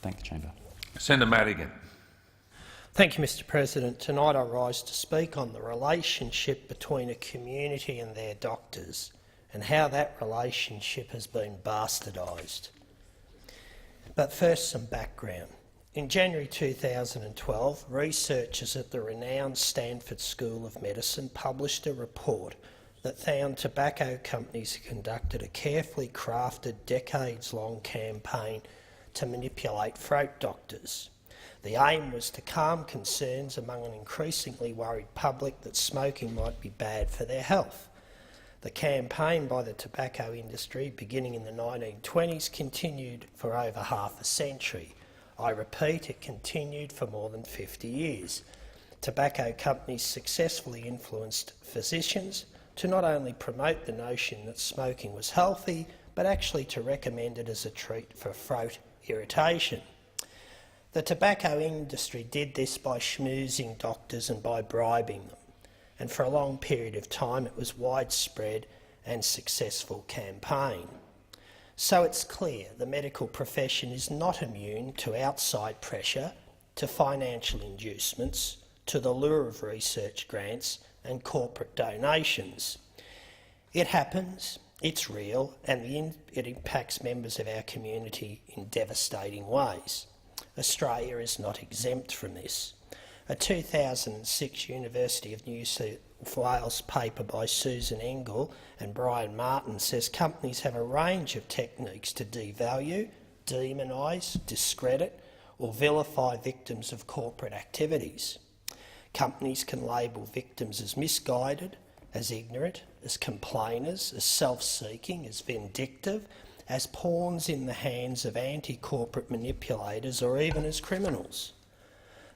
Thank the chamber. Senator Madigan. Thank you, Mr President. Tonight I rise to speak on the relationship between a community and their doctors and how that relationship has been bastardised. But first, some background. In January 2012, researchers at the renowned Stanford School of Medicine published a report that found tobacco companies had conducted a carefully crafted, decades-long campaign to manipulate throat doctors. The aim was to calm concerns among an increasingly worried public that smoking might be bad for their health. The campaign by the tobacco industry, beginning in the 1920s, continued for over half a century. I repeat, it continued for more than 50 years. Tobacco companies successfully influenced physicians to not only promote the notion that smoking was healthy, but actually to recommend it as a treat for throat irritation. The tobacco industry did this by schmoozing doctors and by bribing them, and for a long period of time it was a widespread and successful campaign. So it's clear the medical profession is not immune to outside pressure, to financial inducements, to the lure of research grants and corporate donations. It happens, it's real, and it impacts members of our community in devastating ways. Australia is not exempt from this. A 2006 University of New South Wales paper by Susan Engel and Brian Martin says companies have a range of techniques to devalue, demonise, discredit or vilify victims of corporate activities. Companies can label victims as misguided, as ignorant, as complainers, as self-seeking, as vindictive, as pawns in the hands of anti-corporate manipulators or even as criminals.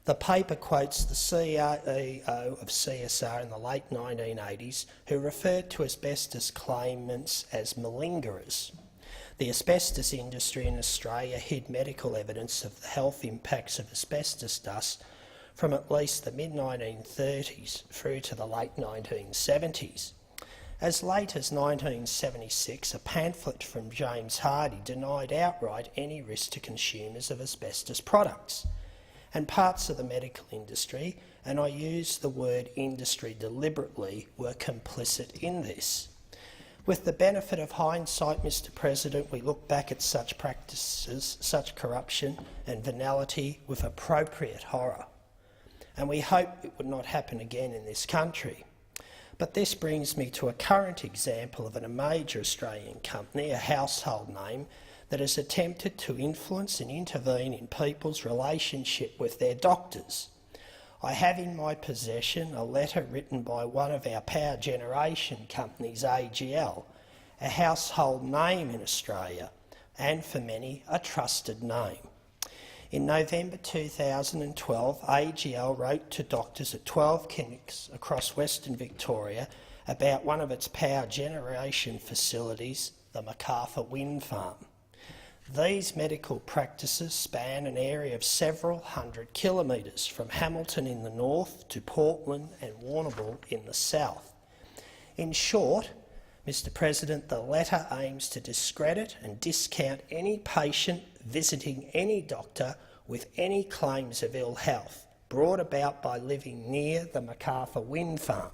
The paper quotes the CEO of CSR in the late 1980s who referred to asbestos claimants as malingerers. The asbestos industry in Australia hid medical evidence of the health impacts of asbestos dust from at least the mid-1930s through to the late 1970s. As late as 1976, a pamphlet from James Hardy denied outright any risk to consumers of asbestos products. And parts of the medical industry, and I use the word industry deliberately, were complicit in this. With the benefit of hindsight, Mr President, we look back at such practices, such corruption and venality with appropriate horror. And we hope it would not happen again in this country. But this brings me to a current example of a major Australian company, a household name, that has attempted to influence and intervene in people's relationship with their doctors. I have in my possession a letter written by one of our power generation companies, AGL, a household name in Australia, and for many, a trusted name. In November 2012, AGL wrote to doctors at 12 clinics across Western Victoria about one of its power generation facilities, the Macarthur wind farm. These medical practices span an area of several hundred kilometres from Hamilton in the north to Portland and Warrnambool in the south. In short, Mr President, the letter aims to discredit and discount any patient visiting any doctor with any claims of ill health brought about by living near the Macarthur wind farm.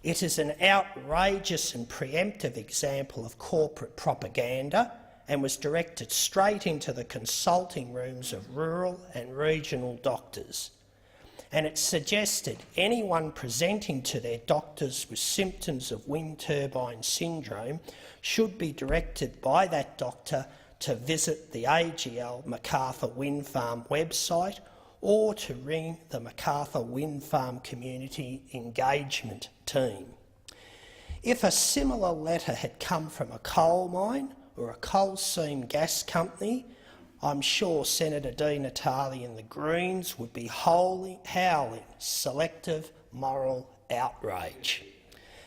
It is an outrageous and preemptive example of corporate propaganda and was directed straight into the consulting rooms of rural and regional doctors. And it suggested anyone presenting to their doctors with symptoms of wind turbine syndrome should be directed by that doctor to visit the AGL Macarthur Wind Farm website or to ring the Macarthur Wind Farm Community Engagement Team. If a similar letter had come from a coal mine or a coal seam gas company, I'm sure Senator Di Natale and the Greens would be howling selective moral outrage.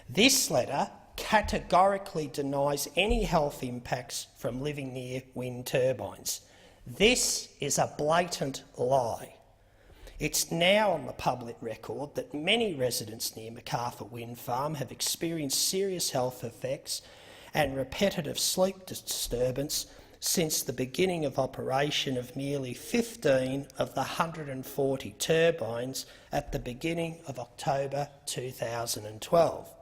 This letter categorically denies any health impacts from living near wind turbines. This is a blatant lie. It's now on the public record that many residents near Macarthur Wind Farm have experienced serious health effects and repetitive sleep disturbance since the beginning of operation of nearly 15 of the 140 turbines at the beginning of October 2012.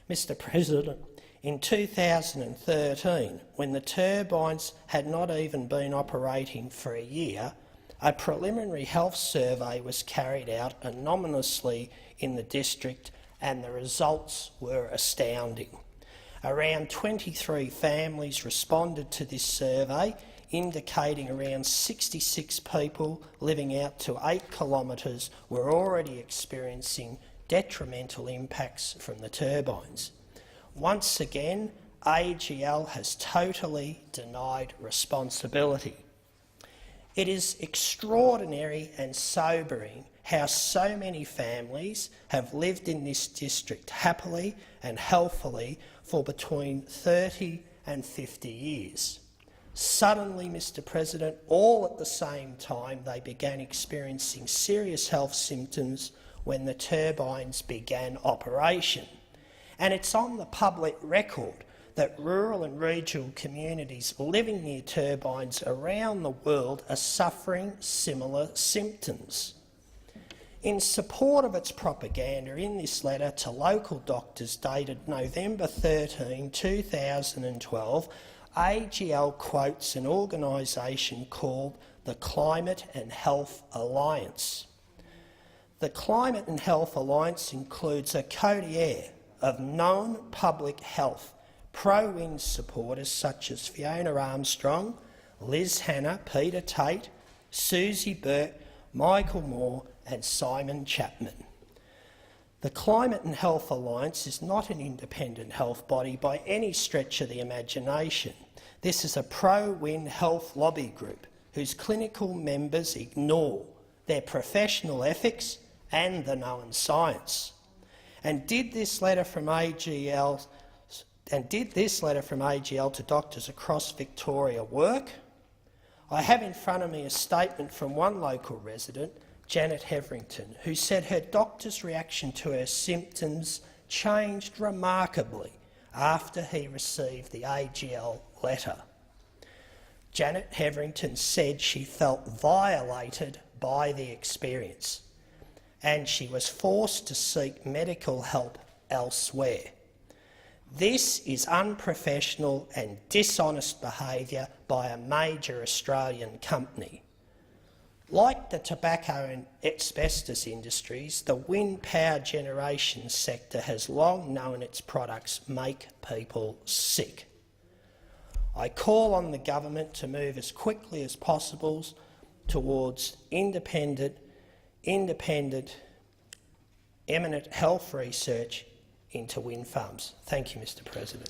Mr President, in 2013, when the turbines had not even been operating for a year, a preliminary health survey was carried out anonymously in the district, and the results were astounding. Around 23 families responded to this survey, indicating around 66 people living out to 8 kilometres were already experiencing detrimental impacts from the turbines. Once again, AGL has totally denied responsibility. It is extraordinary and sobering how so many families have lived in this district happily and healthily for between 30 and 50 years. Suddenly, Mr President, all at the same time, they began experiencing serious health symptoms when the turbines began operation. And it's on the public record that rural and regional communities living near turbines around the world are suffering similar symptoms. In support of its propaganda in this letter to local doctors dated November 13, 2012, AGL quotes an organisation called the Climate and Health Alliance. The Climate and Health Alliance includes a coterie of known public health pro-wind supporters such as Fiona Armstrong, Liz Hanna, Peter Tate, Susie Burt, Michael Moore and Simon Chapman. The Climate and Health Alliance is not an independent health body by any stretch of the imagination. This is a pro-wind health lobby group whose clinical members ignore their professional ethics and the known science. And did this letter from AGL to doctors across Victoria work? I have in front of me a statement from one local resident, Janet Heverington, who said her doctor's reaction to her symptoms changed remarkably after he received the AGL letter. Janet Heverington said she felt violated by the experience and she was forced to seek medical help elsewhere. This is unprofessional and dishonest behaviour by a major Australian company. Like the tobacco and asbestos industries, the wind power generation sector has long known its products make people sick. I call on the government to move as quickly as possible towards independent, eminent health research into wind farms. Thank you, Mr President.